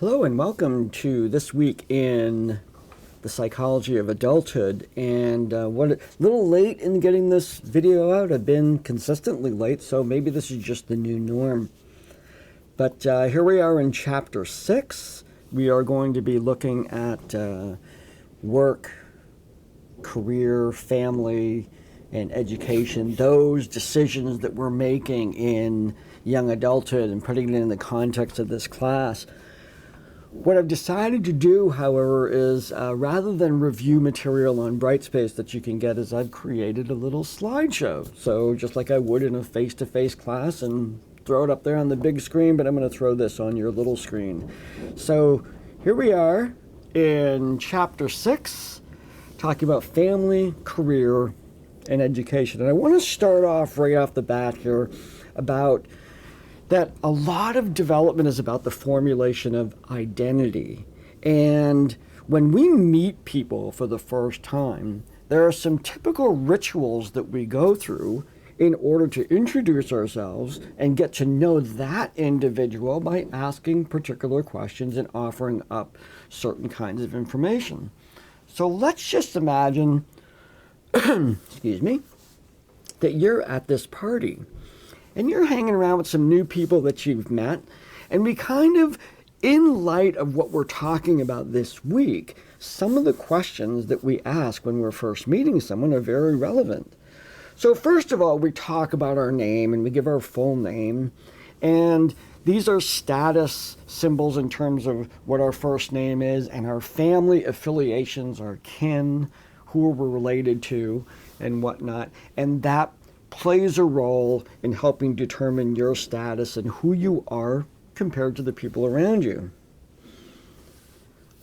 Hello and welcome to This Week in the Psychology of Adulthood. And what a little late in getting this video out. I've been consistently late, so maybe this is just the new norm. But here we are in Chapter 6. We are going to be looking at work, career, family, and education, those decisions that we're making in young adulthood, and putting it in the context of this class. What I've decided to do, however, is rather than review material on Brightspace that you can get, is I've created a little slideshow. So just like I would in a face-to-face class, and throw it up there on the big screen, but I'm going to throw this on your little screen. So here we are in Chapter 6, talking about family, career, and education. And I want to start off right off the bat here about that a lot of development is about the formulation of identity. And when we meet people for the first time, there are some typical rituals that we go through in order to introduce ourselves and get to know that individual by asking particular questions and offering up certain kinds of information. So let's just imagine, excuse me, that you're at this party. And you're hanging around with some new people that you've met. And we kind of, in light of what we're talking about this week, some of the questions that we ask when we're first meeting someone are very relevant. So first of all, we talk about our name and we give our full name. And these are status symbols in terms of what our first name is, and our family affiliations, our kin, who we're related to, and whatnot. And that plays a role in helping determine your status and who you are compared to the people around you.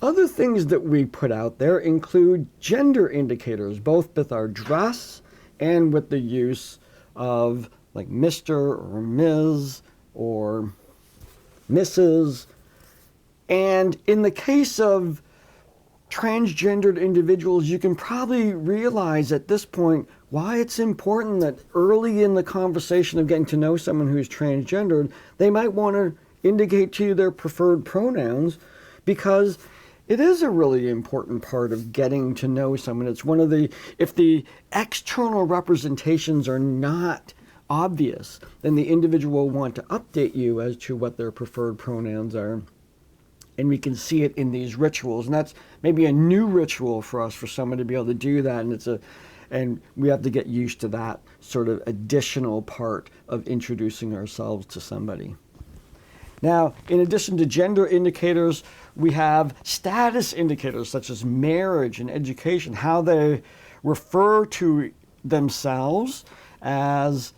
Other things that we put out there include gender indicators, both with our dress and with the use of like Mr. or Ms. or Mrs. And in the case of transgendered individuals, you can probably realize at this point why it's important that early in the conversation of getting to know someone who's transgendered, they might want to indicate to you their preferred pronouns, because it is a really important part of getting to know someone. It's one of the, if the external representations are not obvious, then the individual will want to update you as to what their preferred pronouns are. And we can see it in these rituals. And that's maybe a new ritual for us, for someone to be able to do that. And we have to get used to that sort of additional part of introducing ourselves to somebody. Now, in addition to gender indicators, we have status indicators such as marriage and education, how they refer to themselves as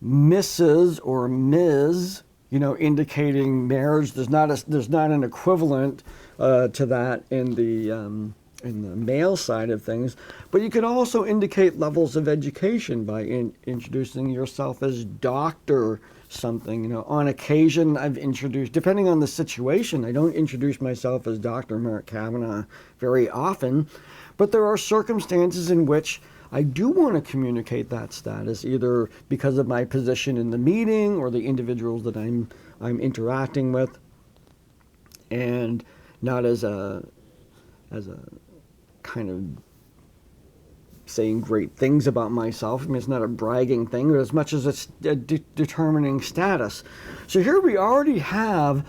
Mrs. or Ms., indicating marriage. There's not an equivalent to that in the male side of things, but you can also indicate levels of education by introducing yourself as Dr. something. On occasion, I've introduced, depending on the situation, I don't introduce myself as Dr. Mark Kavanaugh very often, but there are circumstances in which I do want to communicate that status, either because of my position in the meeting or the individuals that I'm interacting with, and not as a kind of saying great things about myself. I mean, it's not a bragging thing, but as much as it's determining status. So here we already have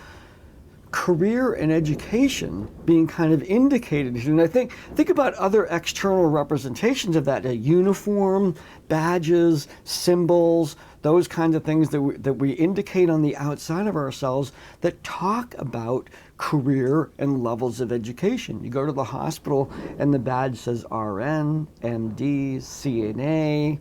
career and education being kind of indicated. And I think about other external representations of that, a uniform, badges, symbols, those kinds of things that we indicate on the outside of ourselves that talk about career and levels of education. You go to the hospital and the badge says RN, MD, CNA,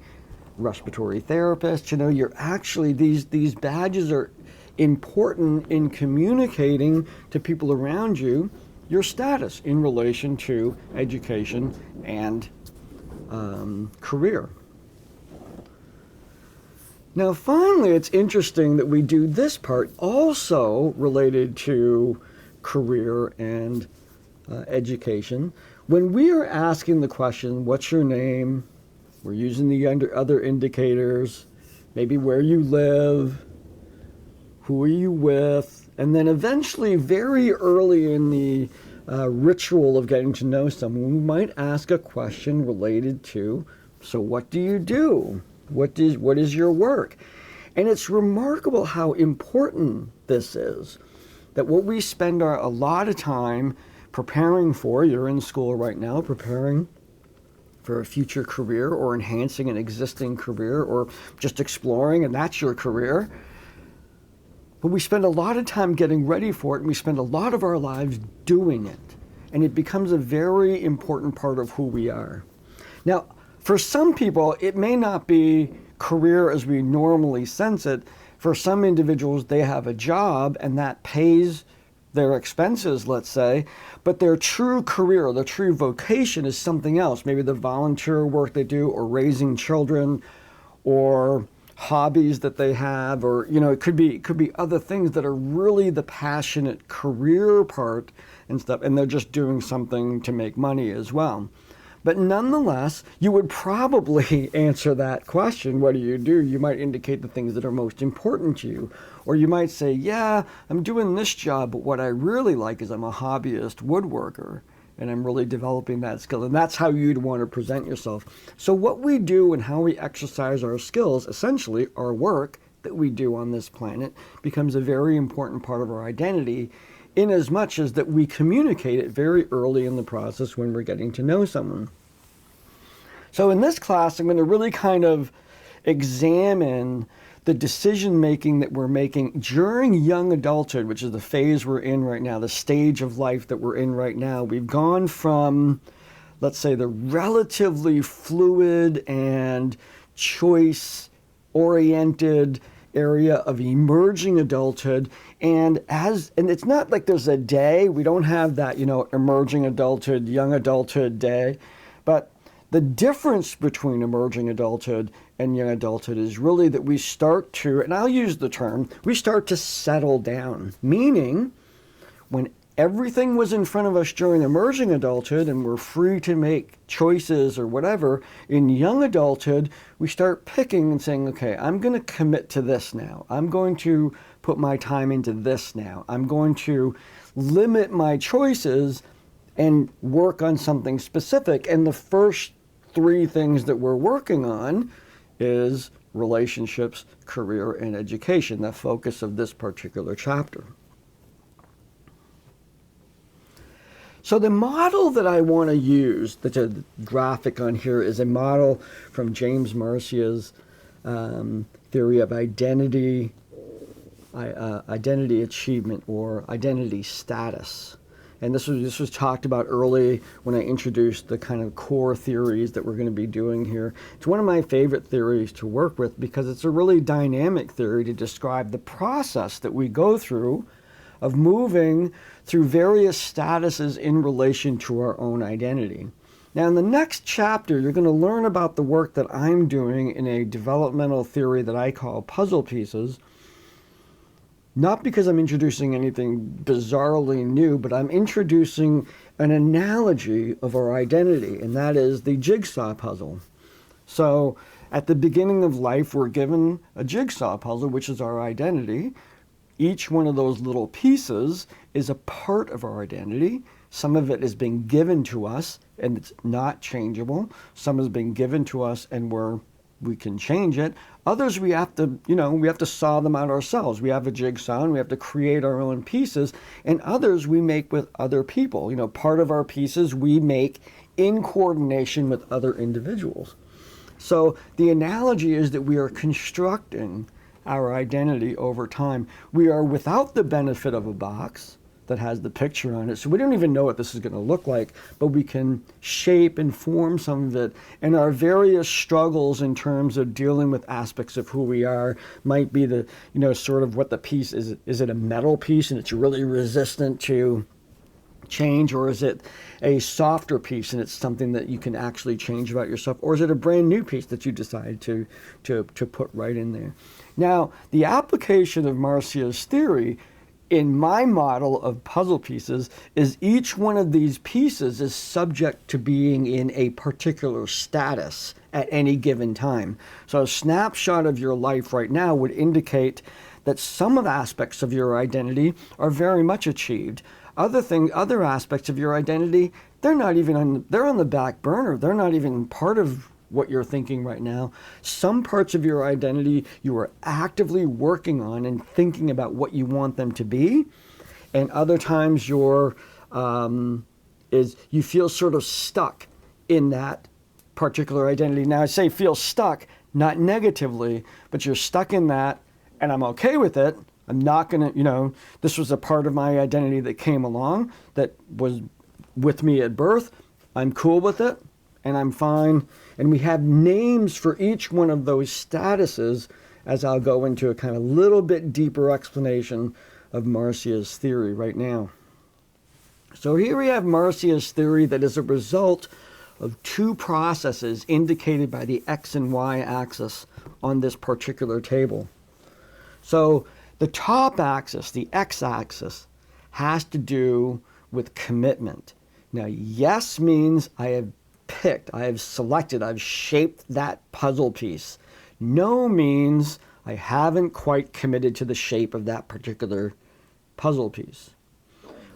respiratory therapist. You're actually, these badges are important in communicating to people around you your status in relation to education and career. Now, finally, it's interesting that we do this part also related to career and education. When we are asking the question, what's your name? We're using the other indicators, maybe where you live, who are you with, And then eventually, very early in the ritual of getting to know someone, we might ask a question related to, so what do you do? What is your work? And it's remarkable how important this is, that what we spend a lot of time preparing for, you're in school right now, preparing for a future career or enhancing an existing career or just exploring, and that's your career. But we spend a lot of time getting ready for it, and we spend a lot of our lives doing it. And it becomes a very important part of who we are. Now, for some people, it may not be career as we normally sense it. For some individuals, they have a job and that pays their expenses, let's say, but their true career, their true vocation is something else. Maybe the volunteer work they do, or raising children, or hobbies that they have, or it could be other things that are really the passionate career part and stuff, and they're just doing something to make money as well. But nonetheless, you would probably answer that question, what do? You might indicate the things that are most important to you. Or you might say, yeah, I'm doing this job, but what I really like is I'm a hobbyist woodworker, and I'm really developing that skill. And that's how you'd want to present yourself. So what we do and how we exercise our skills, essentially our work that we do on this planet, becomes a very important part of our identity, in as much as that we communicate it very early in the process when we're getting to know someone. So in this class, I'm going to really kind of examine the decision making that we're making during young adulthood, which is the phase we're in right now, the stage of life that we're in right now. We've gone from, let's say, the relatively fluid and choice-oriented area of emerging adulthood, and it's not like there's a day. We don't have that, emerging adulthood, young adulthood day, but the difference between emerging adulthood and young adulthood is really that we start to, and I'll use the term, we start to settle down, meaning when everything was in front of us during emerging adulthood and we're free to make choices or whatever, in young adulthood, we start picking and saying, okay, I'm going to commit to this now. I'm going to put my time into this now. I'm going to limit my choices and work on something specific. And the first three things that we're working on is relationships, career, and education, the focus of this particular chapter. So the model that I want to use, that's a graphic on here, is a model from James Marcia's theory of identity, identity achievement, or identity status. And this was talked about early when I introduced the kind of core theories that we're going to be doing here. It's one of my favorite theories to work with because it's a really dynamic theory to describe the process that we go through of moving through various statuses in relation to our own identity. Now, in the next chapter, you're going to learn about the work that I'm doing in a developmental theory that I call puzzle pieces. Not because I'm introducing anything bizarrely new, but I'm introducing an analogy of our identity, and that is the jigsaw puzzle. So, at the beginning of life, we're given a jigsaw puzzle, which is our identity. Each one of those little pieces is a part of our identity. Some of it is being given to us and it's not changeable. Some has been given to us and we can change it. Others we have to saw them out ourselves. We have a jigsaw and we have to create our own pieces, and others we make with other people. Part of our pieces we make in coordination with other individuals. So the analogy is that we are constructing our identity over time. We are without the benefit of a box that has the picture on it, so we don't even know what this is going to look like, but we can shape and form some of it. And our various struggles in terms of dealing with aspects of who we are might be the, sort of what the piece is. Is it a metal piece and it's really resistant to change, or is it a softer piece and it's something that you can actually change about yourself, or is it a brand new piece that you decide to put right in there? Now, the application of Marcia's theory in my model of puzzle pieces is each one of these pieces is subject to being in a particular status at any given time. So a snapshot of your life right now would indicate that some of the aspects of your identity are very much achieved. Other aspects of your identity, they're not even they're on the back burner. They're not even part of what you're thinking right now. Some parts of your identity you are actively working on and thinking about what you want them to be, and other times you feel sort of stuck in that particular identity. Now I say feel stuck, not negatively, but you're stuck in that, and I'm okay with it. I'm not going to, this was a part of my identity that came along, that was with me at birth. I'm cool with it, and I'm fine. And we have names for each one of those statuses, as I'll go into a kind of little bit deeper explanation of Marcia's theory right now. So here we have Marcia's theory that is a result of two processes indicated by the X and Y axis on this particular table. So the top axis, the X-axis, has to do with commitment. Now, yes means I have picked, I have selected, I've shaped that puzzle piece. No means I haven't quite committed to the shape of that particular puzzle piece.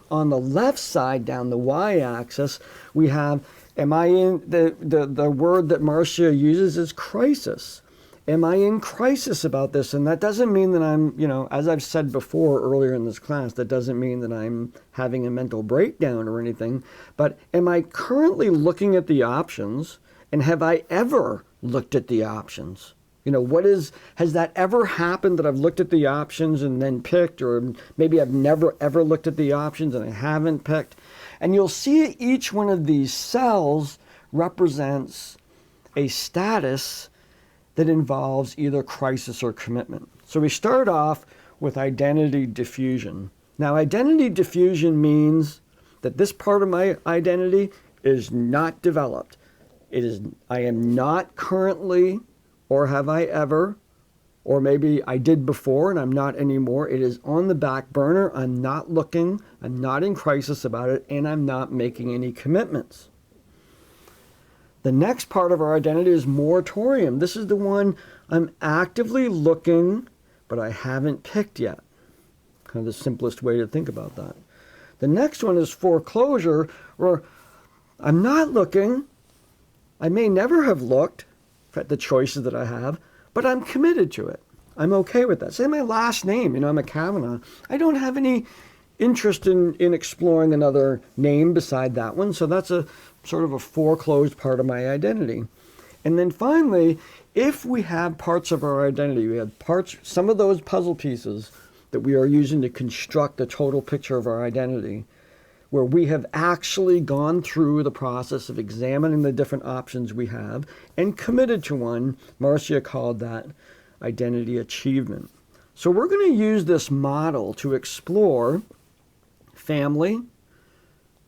On the left side, down the Y-axis, we have, am I in, the word that Marcia uses is crisis. Am I in crisis about this? And that doesn't mean that I'm, as I've said before earlier in this class, that doesn't mean that I'm having a mental breakdown or anything. But am I currently looking at the options? And have I ever looked at the options? Has that ever happened that I've looked at the options and then picked, or maybe I've never ever looked at the options and I haven't picked? And you'll see each one of these cells represents a status that involves either crisis or commitment. So we start off with identity diffusion. Now, identity diffusion means that this part of my identity is not developed. I am not currently, or have I ever, or maybe I did before and I'm not anymore. It is on the back burner. I'm not looking, I'm not in crisis about it, and I'm not making any commitments. The next part of our identity is moratorium. This is the one I'm actively looking, but I haven't picked yet. Kind of the simplest way to think about that. The next one is foreclosure, where I'm not looking. I may never have looked at the choices that I have, but I'm committed to it. I'm okay with that. Say my last name, I'm a Kavanaugh. I don't have any interest in exploring another name beside that one, so that's a sort of a foreclosed part of my identity. And then finally, if we have parts of our identity, we have some of those puzzle pieces that we are using to construct the total picture of our identity, where we have actually gone through the process of examining the different options we have and committed to one. Marcia called that identity achievement. So we're going to use this model to explore family,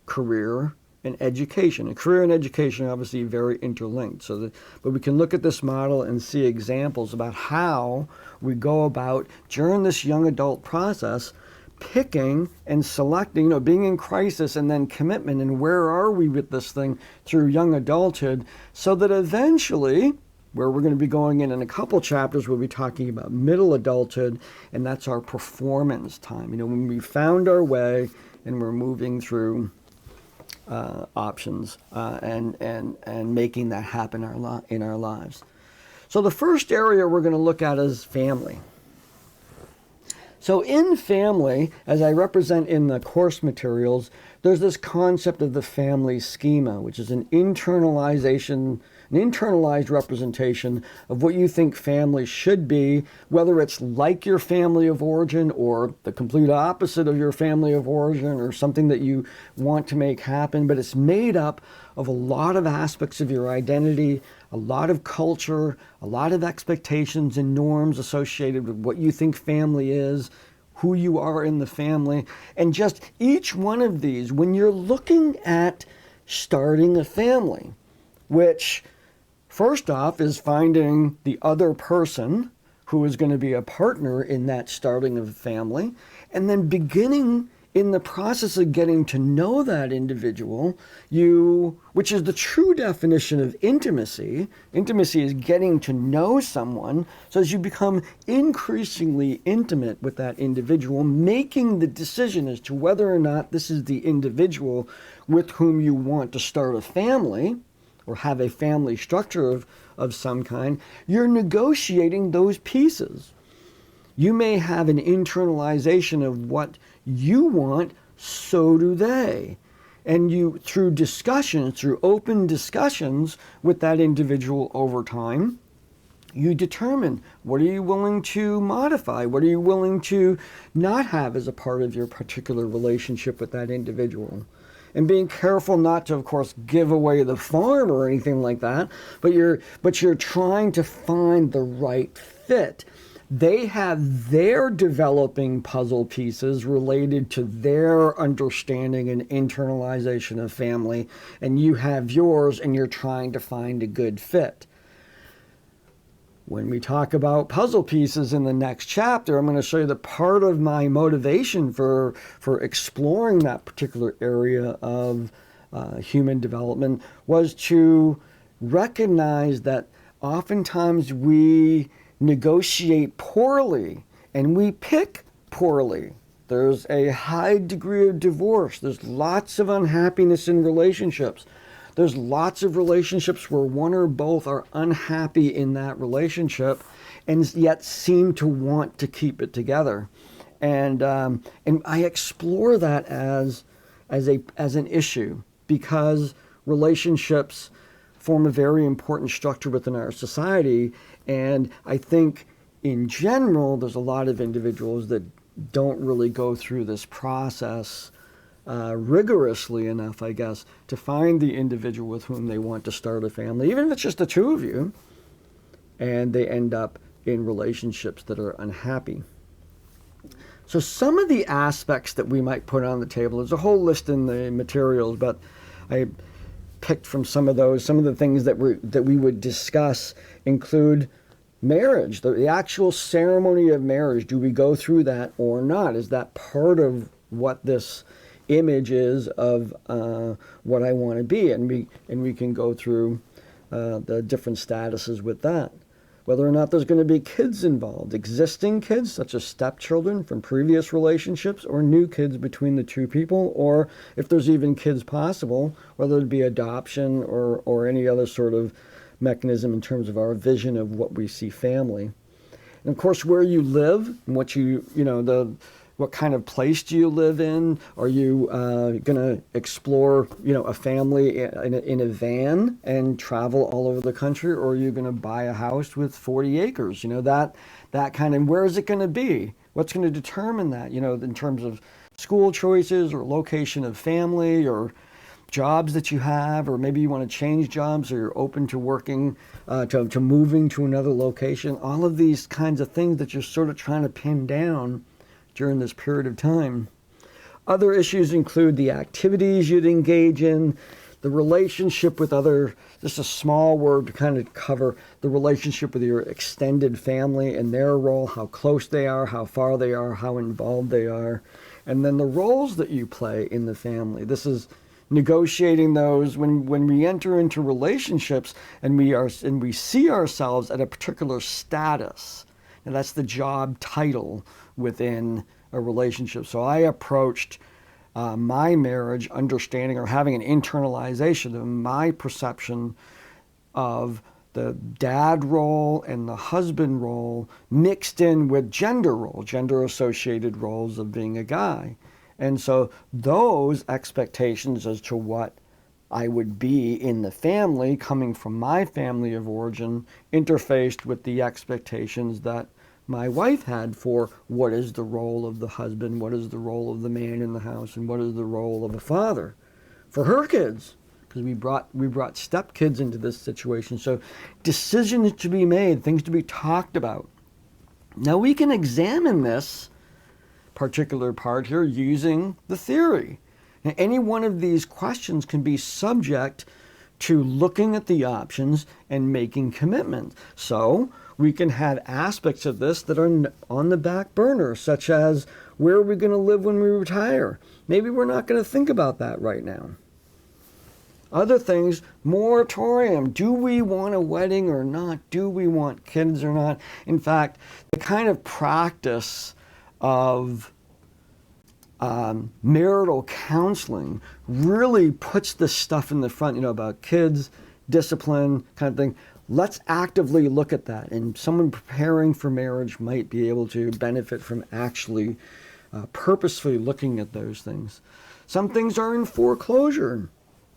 career, and education. And career and education are obviously very interlinked. But we can look at this model and see examples about how we go about, during this young adult process, picking and selecting, being in crisis and then commitment, and where are we with this thing through young adulthood, so that eventually, where we're going to be going in a couple chapters, we'll be talking about middle adulthood, and that's our performance time. When we found our way and we're moving through options and making that happen in our lives. So the first area we're going to look at is family. So in family, as I represent in the course materials, there's this concept of the family schema, which is an internalized representation of what you think family should be, whether it's like your family of origin or the complete opposite of your family of origin or something that you want to make happen. But it's made up of a lot of aspects of your identity, a lot of culture, a lot of expectations and norms associated with what you think family is, who you are in the family. And just each one of these, when you're looking at starting a family, which first off is finding the other person who is going to be a partner in that starting of a family, and then beginning in the process of getting to know that individual, which is the true definition of intimacy. Intimacy is getting to know someone. So as you become increasingly intimate with that individual, making the decision as to whether or not this is the individual with whom you want to start a family or have a family structure of some kind, you're negotiating those pieces. You may have an internalization of what you want, so do they. And you, through discussions, through open discussions with that individual over time, you determine what are you willing to modify, what are you willing to not have as a part of your particular relationship with that individual. And being careful not to, of course, give away the farm or anything like that, but you're trying to find the right fit. They have their developing puzzle pieces related to their understanding and internalization of family, and you have yours, and you're trying to find a good fit. When we talk about puzzle pieces in the next chapter, I'm going to show you that part of my motivation for exploring that particular area of human development was to recognize that oftentimes we negotiate poorly and we pick poorly. There's a high degree of divorce. There's lots of unhappiness in relationships. There's lots of relationships where one or both are unhappy in that relationship and yet seem to want to keep it together. And I explore that as an issue because relationships form a very important structure within our society. And I think in general, there's a lot of individuals that don't really go through this process rigorously enough, I guess, to find the individual with whom they want to start a family, even if it's just the two of you, and they end up in relationships that are unhappy. So some of the aspects that we might put on the table, there's a whole list in the materials, but I picked from some of those. Some of the things that we would discuss include marriage, the actual ceremony of marriage. Do we go through that or not? Is that part of what this image is of what I want to be? And we can go through the different statuses with that. Whether or not there's going to be kids involved, existing kids such as stepchildren from previous relationships, or new kids between the two people, or if there's even kids possible, whether it be adoption or any other sort of mechanism in terms of our vision of what we see family. And of course, where you live and what kind of place do you live in? Are you going to explore, a family in a van and travel all over the country, or are you going to buy a house with 40 acres? That kind of, where is it going to be? What's going to determine that? In terms of school choices or location of family or jobs that you have, or maybe you want to change jobs, or you're open to working, to moving to another location. All of these kinds of things that you're sort of trying to pin down during this period of time. Other issues include the activities you'd engage in, the relationship with other, just a small word to kind of cover the relationship with your extended family and their role, how close they are, how far they are, how involved they are, and then the roles that you play in the family. This is negotiating those when we enter into relationships and we see ourselves at a particular status. And that's the job title within a relationship. So I approached my marriage understanding or having an internalization of my perception of the dad role and the husband role mixed in with gender associated roles of being a guy. And so those expectations as to what I would be in the family, coming from my family of origin, interfaced with the expectations that my wife had for what is the role of the husband, what is the role of the man in the house, and what is the role of a father for her kids, because we brought stepkids into this situation. So decisions to be made, things to be talked about. Now we can examine this particular part here using the theory. Now, any one of these questions can be subject to looking at the options and making commitments. So we can have aspects of this that are on the back burner, such as where are we going to live when we retire? Maybe we're not going to think about that right now. Other things, moratorium. Do we want a wedding or not? Do we want kids or not? In fact, the kind of practice of marital counseling really puts this stuff in the front, about kids, discipline, kind of thing. Let's actively look at that. And someone preparing for marriage might be able to benefit from actually purposefully looking at those things. Some things are in foreclosure.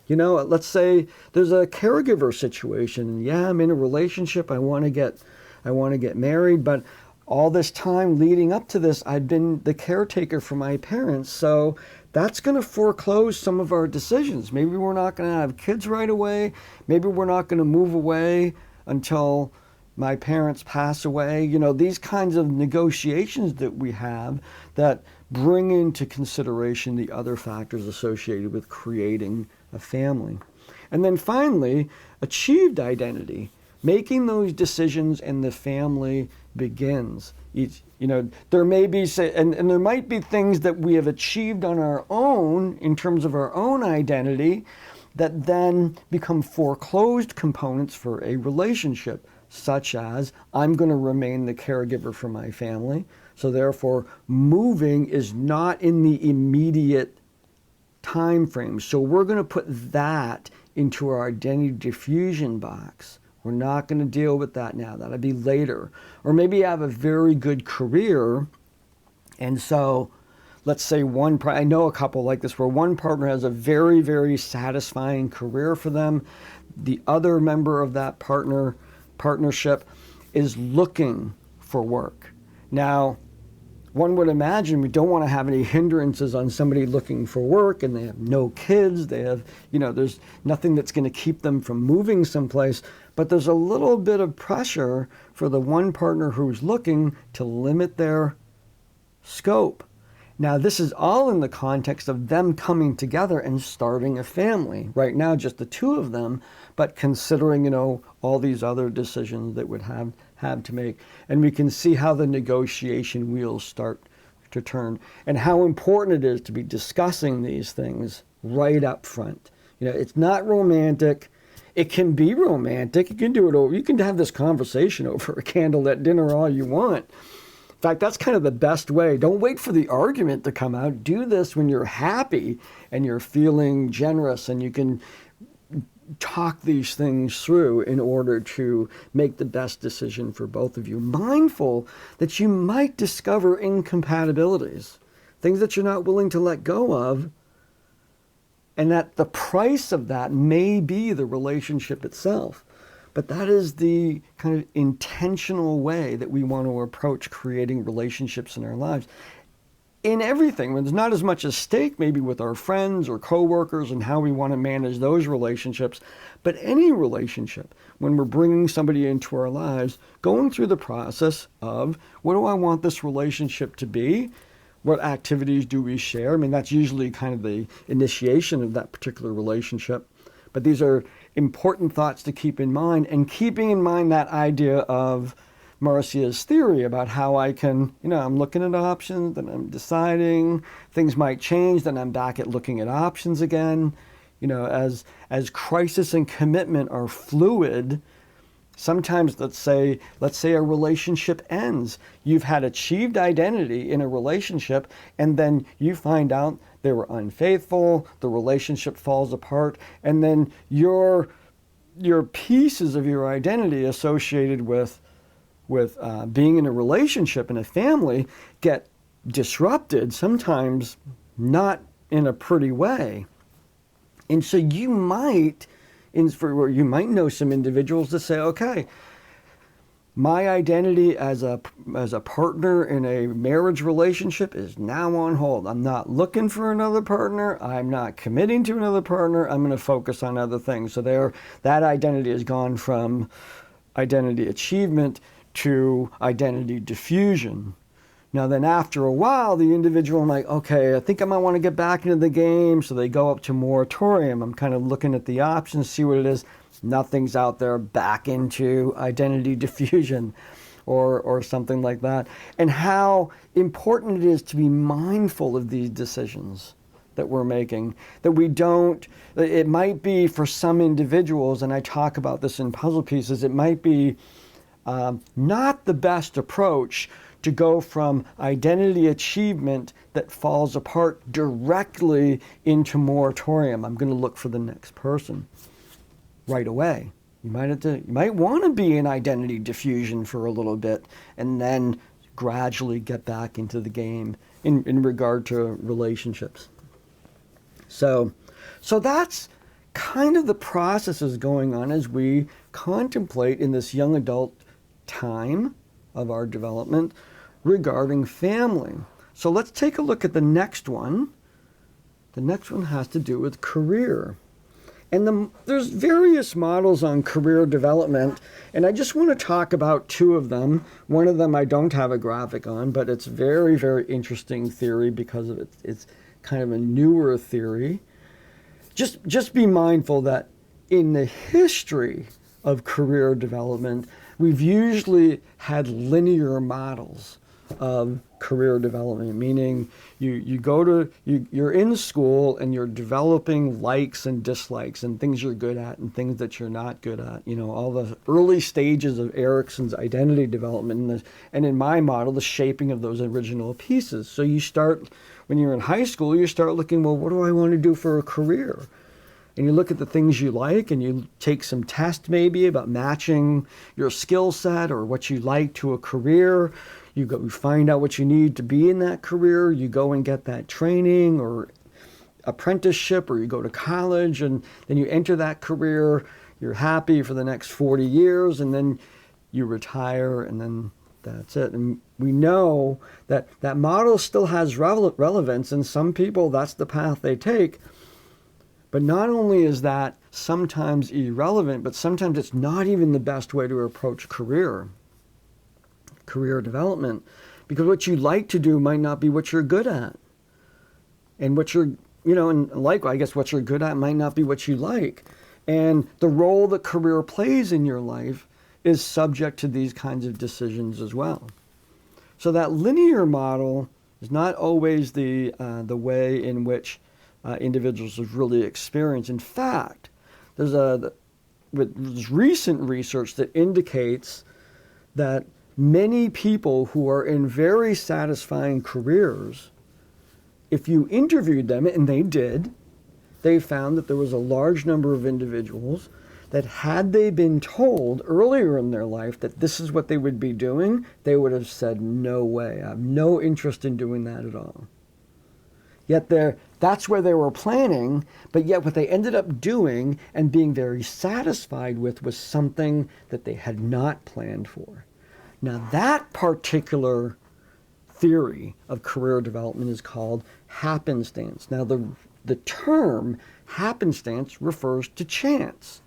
Let's say there's a caregiver situation. Yeah, I'm in a relationship. I want to get married, but all this time leading up to this, I've been the caretaker for my parents. So that's going to foreclose some of our decisions. Maybe we're not going to have kids right away. Maybe we're not going to move away until my parents pass away. These kinds of negotiations that we have that bring into consideration the other factors associated with creating a family. And then finally, achieved identity. Making those decisions and the family begins. There may be, and there might be things that we have achieved on our own in terms of our own identity that then become foreclosed components for a relationship, such as I'm going to remain the caregiver for my family. So therefore, moving is not in the immediate time frame. So we're going to put that into our identity diffusion box. We're not going to deal with that now. That'll be later. Or maybe you have a very good career, and so let's say I know a couple like this where one partner has a very, very satisfying career for them. The other member of that partnership is looking for work. Now, one would imagine we don't want to have any hindrances on somebody looking for work, and they have no kids. They have, there's nothing that's going to keep them from moving someplace. But there's a little bit of pressure for the one partner who's looking to limit their scope. Now, this is all in the context of them coming together and starting a family. Right now, just the two of them, but considering, all these other decisions that would have to make. And we can see how the negotiation wheels start to turn and how important it is to be discussing these things right up front. It's not romantic. It can be romantic. You can do it over. You can have this conversation over a candlelit dinner all you want. In fact, that's kind of the best way. Don't wait for the argument to come out. Do this when you're happy and you're feeling generous, and you can talk these things through in order to make the best decision for both of you. Mindful that you might discover incompatibilities, things that you're not willing to let go of, and that the price of that may be the relationship itself. But that is the kind of intentional way that we want to approach creating relationships in our lives. In everything, when there's not as much at stake, maybe with our friends or coworkers and how we want to manage those relationships, but any relationship, when we're bringing somebody into our lives, going through the process of, what do I want this relationship to be? What activities do we share? That's usually kind of the initiation of that particular relationship. But these are important thoughts to keep in mind, and keeping in mind that idea of Marcia's theory about how I can, I'm looking at options, then I'm deciding, things might change, then I'm back at looking at options again. As crisis and commitment are fluid, sometimes let's say a relationship ends. You've had achieved identity in a relationship, and then you find out they were unfaithful, the relationship falls apart, and then your pieces of your identity associated with being in a relationship in a family get disrupted, sometimes not in a pretty way. And so you might know some individuals that say, okay, my identity as a partner in a marriage relationship is now on hold. I'm not looking for another partner. I'm not committing to another partner. I'm going to focus on other things. So that identity has gone from identity achievement to identity diffusion. Now then, after a while, the individual might, okay, I think I might want to get back into the game. So they go up to moratorium. I'm kind of looking at the options, see what it is. Nothing's out there back into identity diffusion or something like that. And how important it is to be mindful of these decisions that we're making, that we don't, it might be for some individuals, and I talk about this in puzzle pieces, it might be not the best approach to go from identity achievement that falls apart directly into moratorium. I'm going to look for the next person right away. You might want to be in identity diffusion for a little bit and then gradually get back into the game in regard to relationships. So that's kind of the processes going on as we contemplate in this young adult time of our development regarding family. So let's take a look at the next one. The next one has to do with career. And there's various models on career development, and I just want to talk about two of them. One of them I don't have a graphic on, but it's very, very interesting theory because of it's kind of a newer theory. Just be mindful that in the history of career development, we've usually had linear models of career development, meaning you're in school and you're developing likes and dislikes and things you're good at and things that you're not good at. You know, all the early stages of Erikson's identity development and in my model, the shaping of those original pieces. So you start, when you're in high school, you start looking, well, what do I want to do for a career? And you look at the things you like and you take some test maybe about matching your skill set or what you like to a career. You find out what you need to be in that career. You go and get that training or apprenticeship, or you go to college and then you enter that career. You're happy for the next 40 years and then you retire and then that's it. And we know that that model still has relevance, and some people, that's the path they take. But not only is that sometimes irrelevant, but sometimes it's not even the best way to approach career development, because what you like to do might not be what you're good at. And what you're, and likewise, I guess what you're good at might not be what you like. And the role that career plays in your life is subject to these kinds of decisions as well. So that linear model is not always the way in which individuals have really experienced. In fact, there's recent research that indicates that many people who are in very satisfying careers, if you interviewed them, and they did, they found that there was a large number of individuals that had they been told earlier in their life that this is what they would be doing, they would have said, no way, I have no interest in doing that at all. Yet that's where they were planning, but yet what they ended up doing and being very satisfied with was something that they had not planned for. Now that particular theory of career development is called happenstance. Now the term happenstance refers to chance.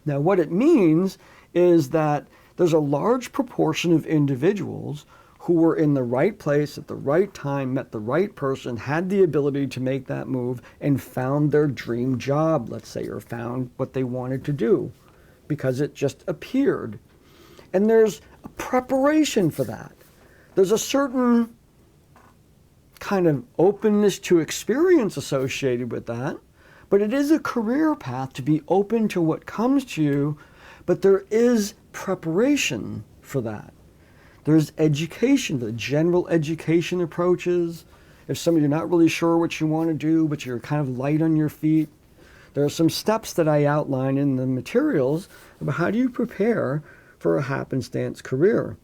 Now what it means is that there's a large proportion of individuals who were in the right place at the right time, met the right person, had the ability to make that move, and found their dream job, let's say, or found what they wanted to do because it just appeared. And there's a preparation for that. There's a certain kind of openness to experience associated with that, but it is a career path to be open to what comes to you, but there is preparation for that. There's education, the general education approaches. If you're not really sure what you want to do, but you're kind of light on your feet, there are some steps that I outline in the materials about how do you prepare for a happenstance career.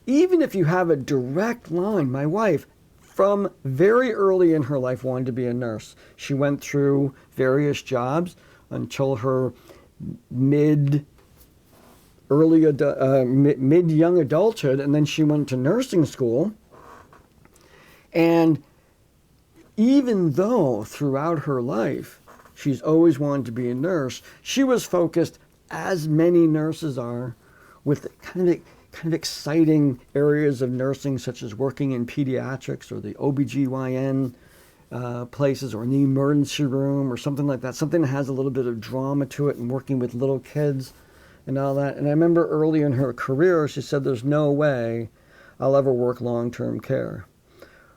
Even if you have a direct line, my wife, from very early in her life, wanted to be a nurse. She went through various jobs until her mid-young adulthood, and then she went to nursing school. And even though throughout her life she's always wanted to be a nurse, she was focused, as many nurses are, with kind of exciting areas of nursing, such as working in pediatrics or the OBGYN places, or in the emergency room or something like that, something that has a little bit of drama to it, and working with little kids and all that. And I remember early in her career, she said, there's no way I'll ever work long-term care.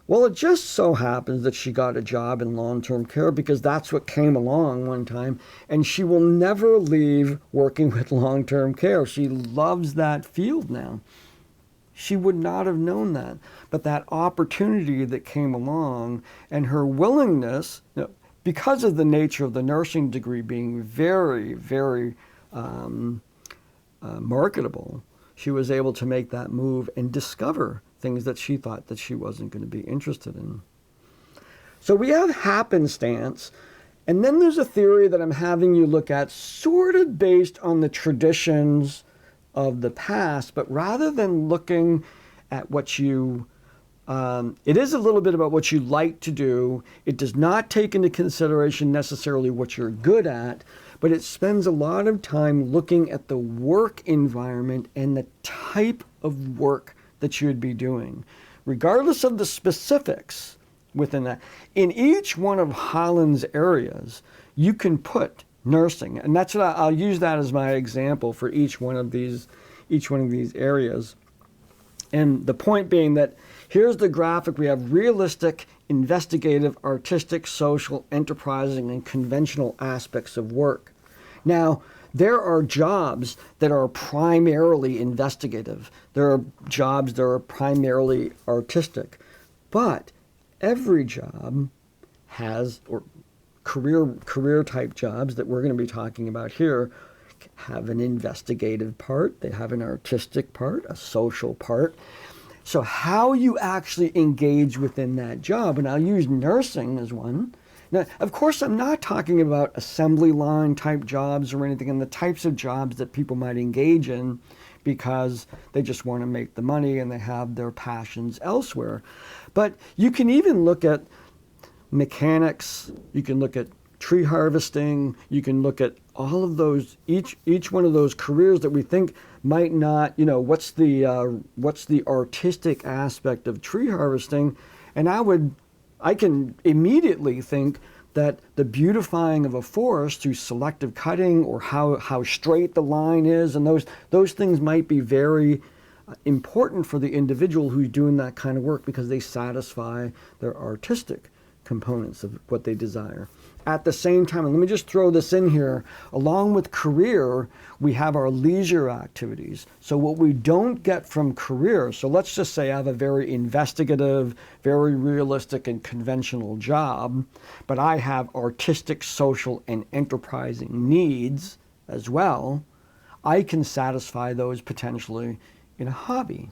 Well, it just so happens that she got a job in long-term care because that's what came along one time, and she will never leave working with long-term care. She loves that field now. She would not have known that, but that opportunity that came along and her willingness, because of the nature of the nursing degree being very, very marketable, she was able to make that move and discover things that she thought that she wasn't going to be interested in. So we have happenstance, and then there's a theory that I'm having you look at sort of based on the traditions of the past, but rather than looking at what you, it is a little bit about what you like to do. It does not take into consideration necessarily what you're good at, but it spends a lot of time looking at the work environment and the type of work that you would be doing, regardless of the specifics within that. In each one of Holland's areas, you can put nursing, and that's what I'll use that as my example for each one of these areas. And the point being that here's the graphic. We have realistic, investigative, artistic, social, enterprising, and conventional aspects of work. Now, there are jobs that are primarily investigative. There are jobs that are primarily artistic. But every job has, or career type jobs that we're going to be talking about here, have an investigative part, they have an artistic part, a social part. So how you actually engage within that job, and I'll use nursing as one. Now, of course, I'm not talking about assembly line type jobs or anything, and the types of jobs that people might engage in because they just want to make the money and they have their passions elsewhere. But you can even look at mechanics, you can look at tree harvesting, you can look at all of those, each one of those careers that we think might not, what's the artistic aspect of tree harvesting? And I can immediately think that the beautifying of a forest through selective cutting, or how straight the line is, and those things might be very important for the individual who's doing that kind of work because they satisfy their artistic components of what they desire. At the same time, and let me just throw this in here, along with career, we have our leisure activities. So what we don't get from career, so let's just say I have a very investigative, very realistic and conventional job, but I have artistic, social, and enterprising needs as well. I can satisfy those potentially in a hobby.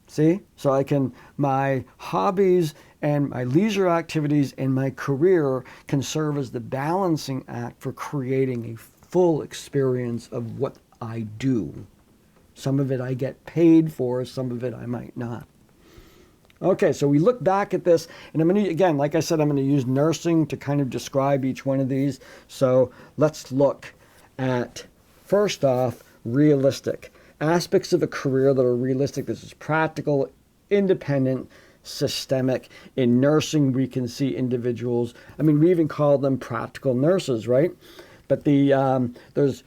See? So my hobbies and my leisure activities and my career can serve as the balancing act for creating a full experience of what I do. Some of it I get paid for, some of it I might not. Okay, so we look back at this, and I'm going to, again, like I said, I'm going to use nursing to kind of describe each one of these. So let's look at, first off, realistic. Aspects of a career that are realistic. This is practical, independent, systemic. In nursing, we can see individuals. We even call them practical nurses, right? But there's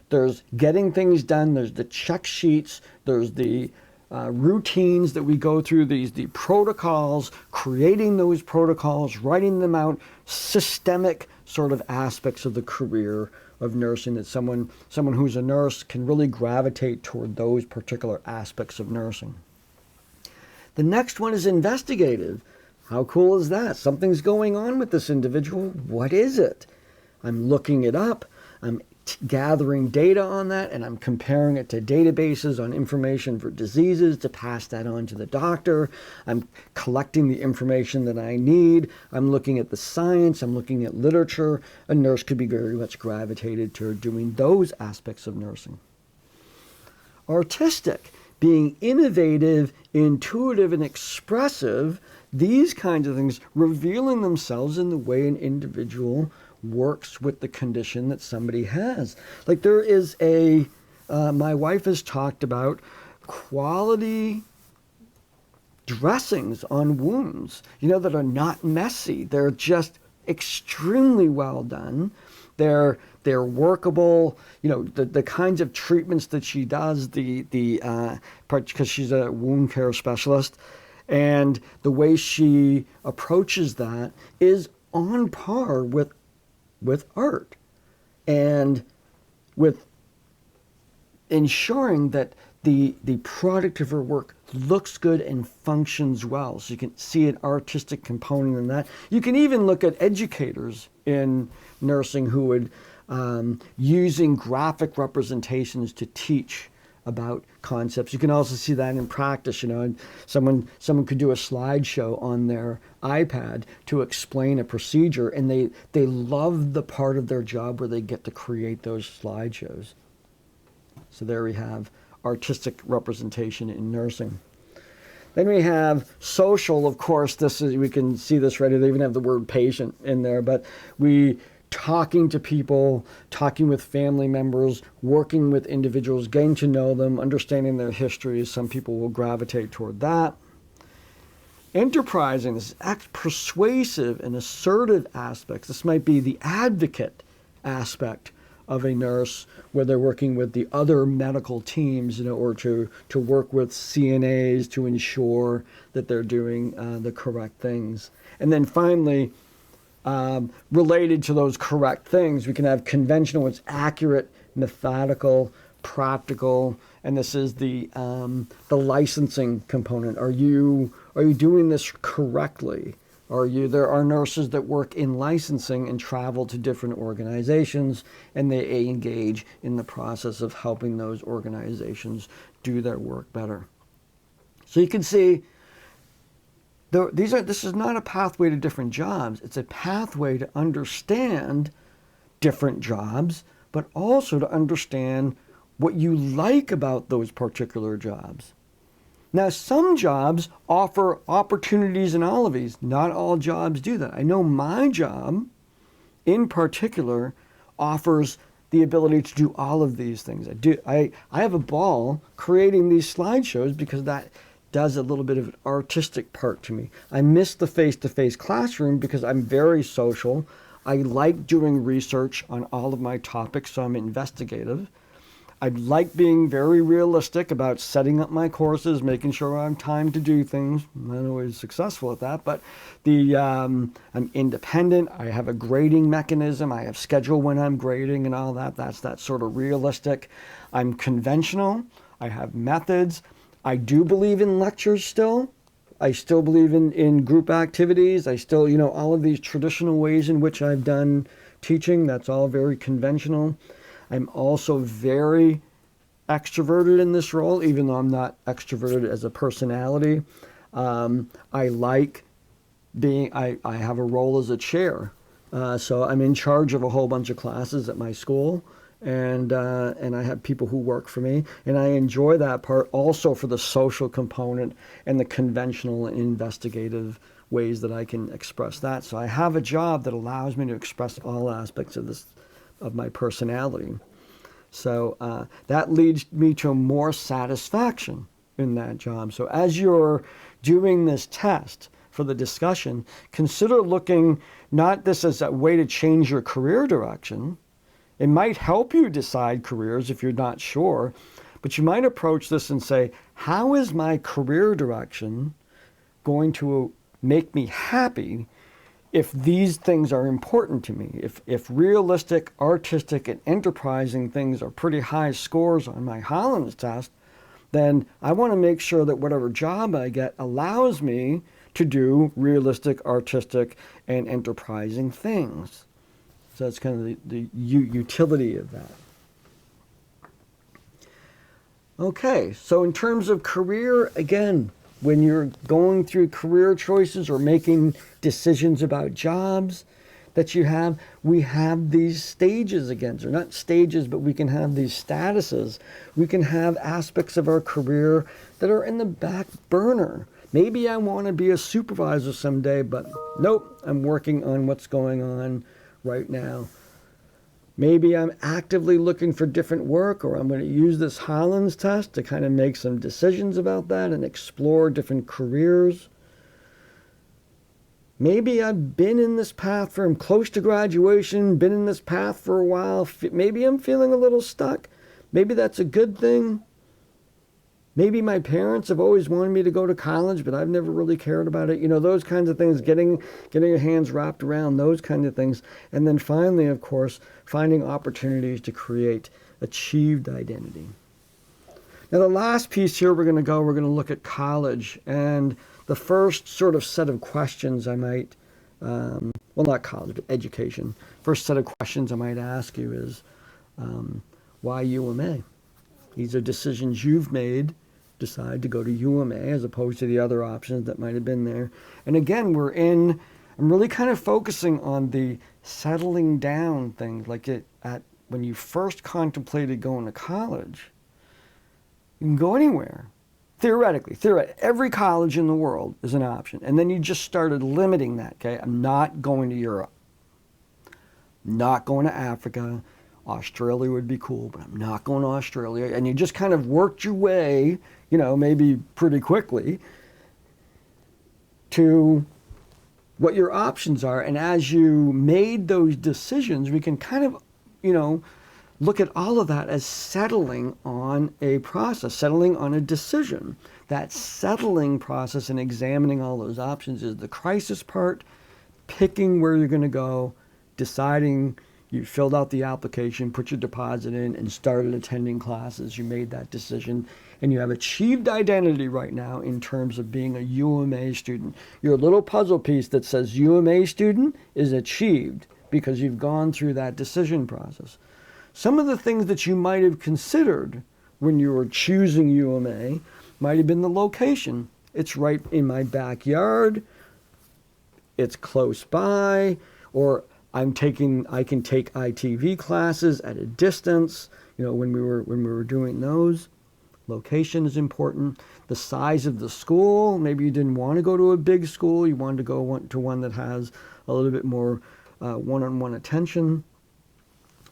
getting things done. There's the check sheets. There's the routines that we go through. The protocols, creating those protocols, writing them out. Systemic sort of aspects of the career of nursing, that someone who's a nurse can really gravitate toward those particular aspects of nursing. The next one is investigative. How cool is that? Something's going on with this individual. What is it? I'm looking it up. I'm gathering data on that, and I'm comparing it to databases on information for diseases to pass that on to the doctor. I'm collecting the information that I need. I'm looking at the science. I'm looking at literature. A nurse could be very much gravitated to doing those aspects of nursing. Artistic, being innovative, intuitive, and expressive, these kinds of things revealing themselves in the way an individual works with the condition that somebody has. Like there is my wife has talked about quality dressings on wounds, that are not messy. They're just extremely well done. They're workable. The kinds of treatments that she does, because she's a wound care specialist, and the way she approaches that is on par with art, and with ensuring that the product of her work looks good and functions well. So you can see an artistic component in that. You can even look at educators in nursing who would using graphic representations to teach about concepts. You can also see that in practice. And someone could do a slideshow on their iPad to explain a procedure, and they love the part of their job where they get to create those slideshows. So there we have artistic representation in nursing. Then we have social. Of course, we can see this right. They even have the word patient in there, but talking to people, talking with family members, working with individuals, getting to know them, understanding their histories. Some people will gravitate toward that. Enterprising, this persuasive and assertive aspects. This might be the advocate aspect of a nurse, where they're working with the other medical teams, or to work with CNAs to ensure that they're doing the correct things. And then finally, related to those correct things, we can have conventional. It's accurate, methodical, practical, and this is the licensing component. Are you doing this correctly? There are nurses that work in licensing and travel to different organizations, and they engage in the process of helping those organizations do their work better. So you can see, this is not a pathway to different jobs. It's a pathway to understand different jobs, but also to understand what you like about those particular jobs. Now, some jobs offer opportunities in all of these. Not all jobs do that. I know my job, in particular, offers the ability to do all of these things. I have a ball creating these slideshows because that does a little bit of an artistic part to me. I miss the face-to-face classroom because I'm very social. I like doing research on all of my topics, so I'm investigative. I like being very realistic about setting up my courses, making sure I have time to do things. I'm not always successful at that, but I'm independent. I have a grading mechanism. I have schedule when I'm grading and all that. That's that sort of realistic. I'm conventional. I have methods. I do believe in lectures still. I still believe in group activities. I still, all of these traditional ways in which I've done teaching, that's all very conventional. I'm also very extroverted in this role, even though I'm not extroverted as a personality. I like I have a role as a chair. So I'm in charge of a whole bunch of classes at my school, and I have people who work for me, and I enjoy that part also for the social component and the conventional and investigative ways that I can express that. So I have a job that allows me to express all aspects of my personality. So that leads me to more satisfaction in that job. So as you're doing this test for the discussion, consider looking not this as a way to change your career direction. It might help you decide careers if you're not sure, but you might approach this and say, how is my career direction going to make me happy if these things are important to me? If realistic, artistic, and enterprising things are pretty high scores on my Hollins test, then I want to make sure that whatever job I get allows me to do realistic, artistic, and enterprising things. So that's kind of the utility of that. Okay, so in terms of career, again, when you're going through career choices or making decisions about jobs that you have, we have these stages again. They're not stages, but we can have these statuses. We can have aspects of our career that are in the back burner. Maybe I want to be a supervisor someday, but nope, I'm working on what's going on right now. Maybe I'm actively looking for different work, or I'm going to use this Hollins test to kind of make some decisions about that and explore different careers. Maybe I've been in this path I'm close to graduation, been in this path for a while. Maybe I'm feeling a little stuck. Maybe that's a good thing. Maybe my parents have always wanted me to go to college, but I've never really cared about it. Those kinds of things, getting your hands wrapped around those kinds of things. And then finally, of course, finding opportunities to create achieved identity. Now, the last piece here we're going to look at college. And the first sort of set of questions I might, not college, but education. First set of questions I might ask you is, why UMA? These are decisions you've made. Decide to go to UMA as opposed to the other options that might have been there. And again, I'm really kind of focusing on the settling down thing. Like when you first contemplated going to college, you can go anywhere. Theoretically, every college in the world is an option. And then you just started limiting that, okay? I'm not going to Europe. Not going to Africa. Australia would be cool, but I'm not going to Australia. And you just kind of worked your way, maybe pretty quickly, to what your options are. And as you made those decisions, we can kind of, look at all of that as settling on a process, settling on a decision. That settling process and examining all those options is the crisis part, picking where you're going to go, deciding. You filled out the application, put your deposit in, and started attending classes. You made that decision, and you have achieved identity right now in terms of being a UMA student. Your little puzzle piece that says UMA student is achieved because you've gone through that decision process. Some of the things that you might have considered when you were choosing UMA might have been the location. It's right in my backyard. It's close by, or I can take ITV classes at a distance. When we were doing those, location is important. The size of the school. Maybe you didn't want to go to a big school. You wanted to go to one that has a little bit more one-on-one attention.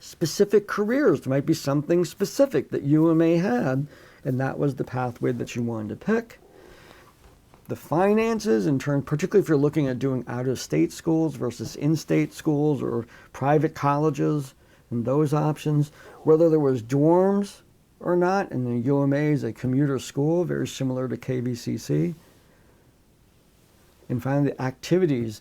Specific careers. There might be something specific that UMA had, and that was the pathway that you wanted to pick. The finances, in turn, particularly if you're looking at doing out-of-state schools versus in-state schools or private colleges and those options, whether there was dorms or not, and the UMA is a commuter school, very similar to KVCC. And finally, activities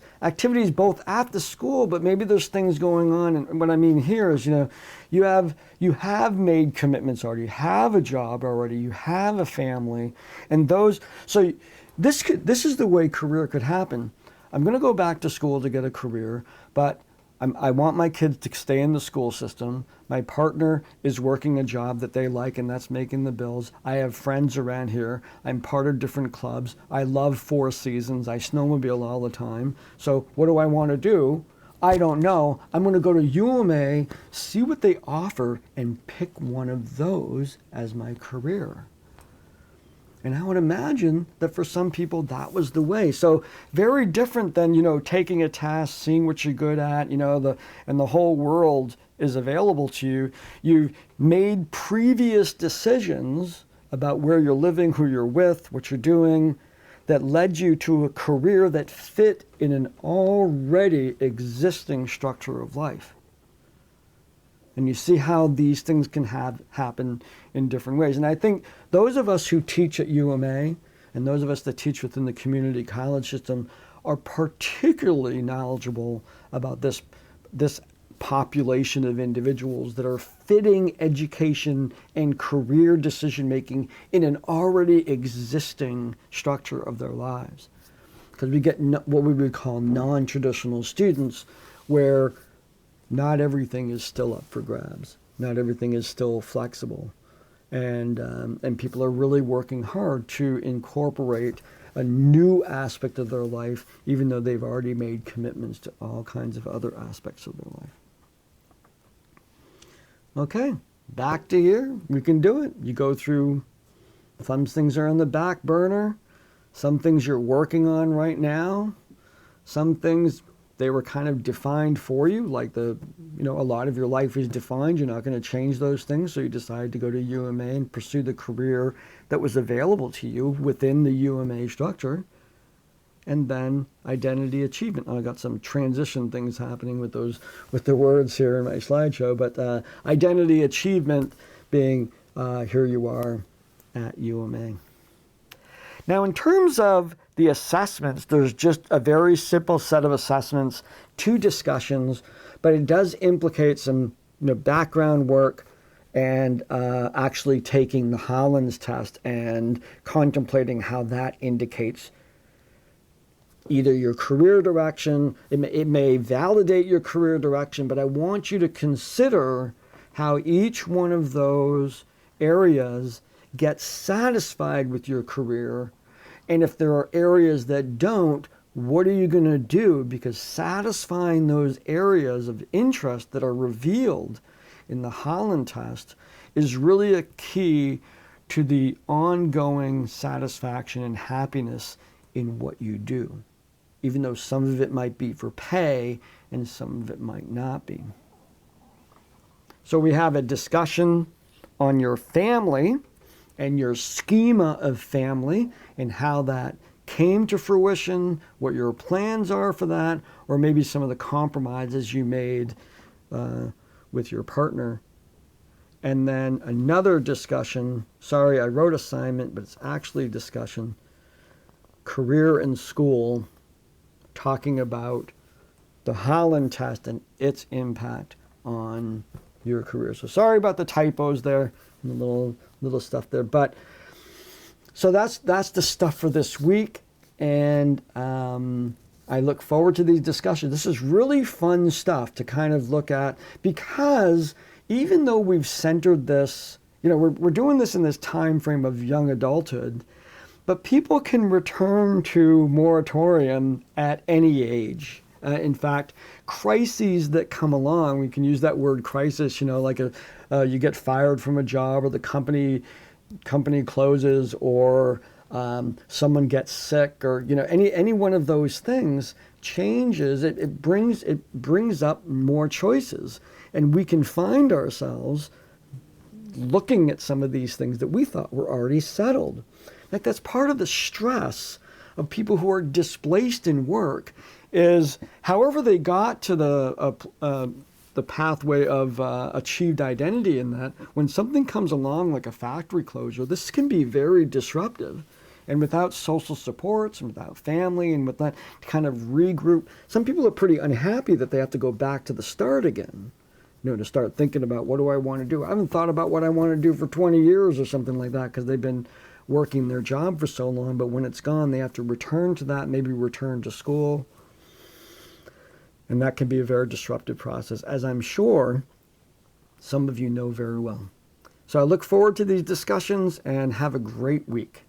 both at the school, but maybe there's things going on. And what I mean here is, you have made commitments already, you have a job already, you have a family, and those. So this is the way career could happen. I'm going to go back to school to get a career, but I want my kids to stay in the school system. My partner is working a job that they like, and that's making the bills. I have friends around here. I'm part of different clubs. I love Four Seasons. I snowmobile all the time. So what do I want to do? I don't know. I'm going to go to UMA, see what they offer, and pick one of those as my career. And I would imagine that for some people that was the way. So very different than, taking a task, seeing what you're good at, and the whole world is available to you. You've made previous decisions about where you're living, who you're with, what you're doing, that led you to a career that fit in an already existing structure of life. And you see how these things can happen in different ways. And I think those of us who teach at UMA and those of us that teach within the community college system are particularly knowledgeable about this population of individuals that are fitting education and career decision making in an already existing structure of their lives. Because we get what we would call non-traditional students, where not everything is still up for grabs. Not everything is still flexible. And people are really working hard to incorporate a new aspect of their life, even though they've already made commitments to all kinds of other aspects of their life. Okay, back to here. We can do it. You go through, some things are on the back burner, some things you're working on right now, some things they were kind of defined for you, like a lot of your life is defined. You're not going to change those things, so you decided to go to UMA and pursue the career that was available to you within the UMA structure. And then identity achievement. I got some transition things happening with the words here in my slideshow, but identity achievement being here you are at UMA. Now, in terms of the assessments, there's just a very simple set of assessments, 2 discussions, but it does implicate some background work and actually taking the Hollins test and contemplating how that indicates either your career direction. It may validate your career direction, but I want you to consider how each one of those areas gets satisfied with your career. And if there are areas that don't, what are you going to do? Because satisfying those areas of interest that are revealed in the Holland test is really a key to the ongoing satisfaction and happiness in what you do, even though some of it might be for pay and some of it might not be. So we have a discussion on your family and your schema of family and how that came to fruition, what your plans are for that, or maybe some of the compromises you made with your partner. And then another discussion, sorry, I wrote assignment, but it's actually discussion, career and school, talking about the Holland test and its impact on your career. So sorry about the typos there and the little stuff there, but so that's the stuff for this week, and I look forward to these discussions. This is really fun stuff to kind of look at, because even though we've centered this, we're doing this in this time frame of young adulthood, but people can return to Moratorium at any age. In fact, crises that come along, we can use that word crisis, like you get fired from a job, or the company closes, or someone gets sick, or any one of those things changes. It brings up more choices, and we can find ourselves looking at some of these things that we thought were already settled. Like, that's part of the stress of people who are displaced in work, is however they got to the pathway of achieved identity in that, when something comes along like a factory closure, this can be very disruptive. And without social supports and without family and with that kind of regroup, some people are pretty unhappy that they have to go back to the start again, to start thinking about, what do I want to do? I haven't thought about what I want to do for 20 years or something like that, because they've been working their job for so long, but when it's gone, they have to return to that, maybe return to school. And that can be a very disruptive process, as I'm sure some of you know very well. So I look forward to these discussions, and have a great week.